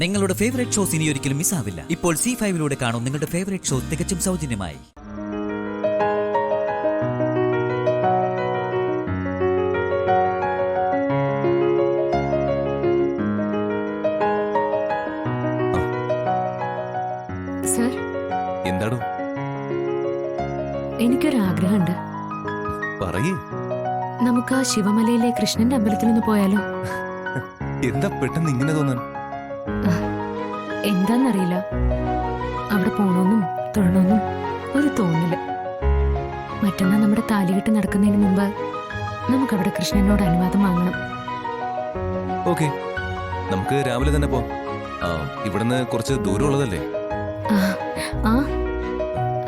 നിങ്ങളുടെ favourite shows ഇനി ഒരിക്കലും മിസ്സാവില്ല. ഇപ്പോൾ C5 കാണും നിങ്ങളുടെ ഫേവറേറ്റ് ഷോ തികച്ചും സൗജന്യമായി. സർ, എന്താടോ? എനിക്കൊരാഗ്രഹമുണ്ട്. പറയേ. നമുക്ക് ആ ശിവമലയിലെ കൃഷ്ണന്റെ അമ്പലത്തിൽ നിന്ന് പോയാലോ? എന്താ പെട്ടെന്ന് ഇങ്ങനെ തോന്നാൻ? എന്താന്നറിയില്ല, അവിടെ പോണോന്നും തൊഴണമെന്നും ഒരു തോന്നില്ല. മറ്റന്നാ നമ്മുടെ താലികെട്ട് നടക്കുന്നതിന് മുമ്പ് നമുക്കവിടെ കൃഷ്ണനോട് അനുവാദം വാങ്ങണം. ഓക്കെ, നമുക്ക് രാവിലെ തന്നെ പോവാം. ഇവിടുന്ന് കുറച്ച് ദൂരമുള്ളതല്ലേ? ആ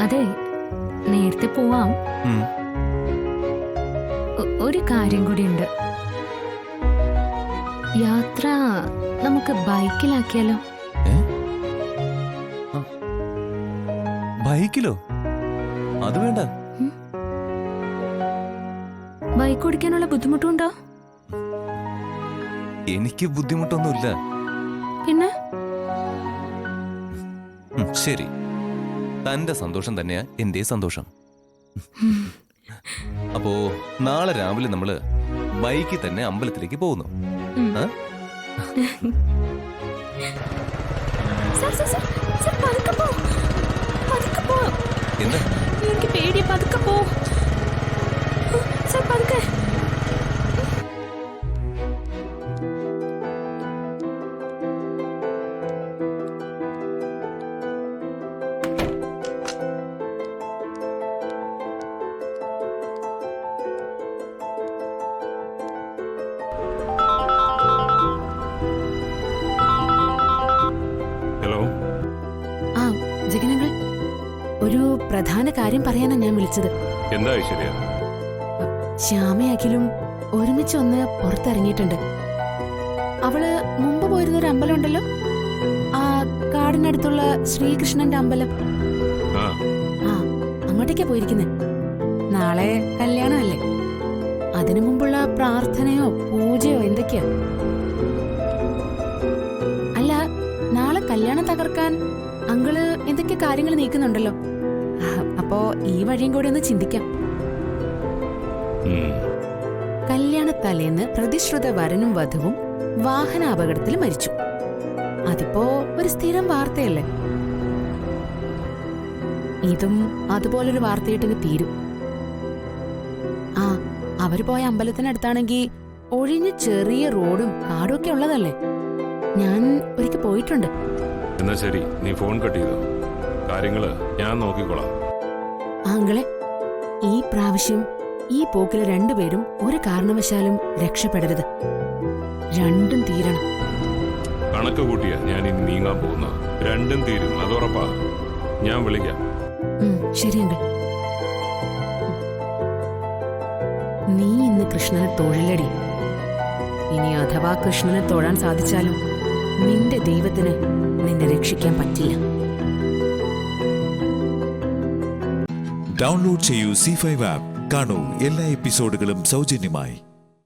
അതെ, നേരത്തെ പോവാം. ഒരു കാര്യം കൂടിയുണ്ട്. യാത്ര നമുക്ക് ബൈക്കിലാക്കിയാലോ? ബൈക്കിലോ? അത് വേണ്ട. ബൈക്ക് ഓടിക്കാനുള്ള ബുദ്ധിമുട്ടുണ്ടോ? എനിക്ക് ബുദ്ധിമുട്ടൊന്നുമില്ല. പിന്നെ ശരി, തന്റെ സന്തോഷം തന്നെയാ എന്റെ സന്തോഷം. അപ്പോ നാളെ രാവിലെ നമ്മള് ബൈക്കിൽ തന്നെ അമ്പലത്തിലേക്ക് പോകുന്നു. എന്താ? എനിക്ക് പേടി. പതുക്കെ പോ. പതുക്കെ. ജഗനങ്ങൾ, ഒരു പ്രധാന കാര്യം പറയാനാ ഞാൻ വിളിച്ചത്. എന്താ ഐശ്വര്യ? ശ്യാമയാക്കിലും ഒരുമിച്ച് ഒന്ന് പുറത്തിറങ്ങിയിട്ടുണ്ട്. അവള് മുമ്പ് പോയിരുന്ന ഒരു അമ്പലം ഉണ്ടല്ലോ, ആ കാടിനടുത്തുള്ള ശ്രീകൃഷ്ണന്റെ അമ്പലം. അങ്ങോട്ടേക്കാ പോയിരിക്കുന്നെ. നാളെ കല്യാണമല്ലേ, അതിനു മുമ്പുള്ള പ്രാർത്ഥനയോ പൂജയോ എന്തൊക്കെയാ. അല്ല, നാളെ കല്യാണം തകർക്കാൻ അങ്കിള് എന്തൊക്കെ കാര്യങ്ങൾ നീക്കുന്നുണ്ടല്ലോ. അപ്പോ ഈ വഴിയും കൂടി ഒന്ന് ചിന്തിക്കാം. കല്യാണ തലേന്ന് പ്രതിശ്രുത വരനും വധുവും വാഹനാപകടത്തിൽ മരിച്ചു. അതിപ്പോ ഒരു സ്ഥിരം വാർത്തയല്ലേ. ഇതും അതുപോലൊരു വാർത്തയായിട്ടങ്ങ് തീരും. അവര് പോയ അമ്പലത്തിനടുത്താണെങ്കി ഒഴിഞ്ഞ് ചെറിയ റോഡും കാടും ഒക്കെ ഉള്ളതല്ലേ. ഞാൻ ഒരിക്കൽ പോയിട്ടുണ്ട്. എന്നാ ശരി, നീ ഫോൺ കട്ട് ചെയ്തോ. കാര്യങ്ങള് ഞാൻ നോക്കിക്കോളാം. ആങ്കളെ, ഈ പ്രാവശ്യം ഈ പോക്കില് രണ്ടുപേരും ഒരു കാരണവശാലും രക്ഷപ്പെടരുത്. രണ്ടും തീരണം. കണക്ക് കൂട്ടിയാ ഞാൻ ഇനി നീങ്ങാൻ പോകുന്ന. രണ്ടും തീരും, അത് ഉറപ്പാ. ഞാൻ വിളിക്കാം. ശരി അങ്കിൾ. നീ ഇന്ന് കൃഷ്ണനെ തൊഴിലടി. ഇനി അഥവാ കൃഷ്ണനെ തൊഴാൻ സാധിച്ചാലും നിന്റെ ദൈവത്തിന് നിന്നെ രക്ഷിക്കാൻ പറ്റില്ല. ഡൗൺലോഡ് ചെയ്യൂ C5 ആപ്പ്. കാണൂ എല്ലാ എപ്പിസോഡുകളും സൗജന്യമായി.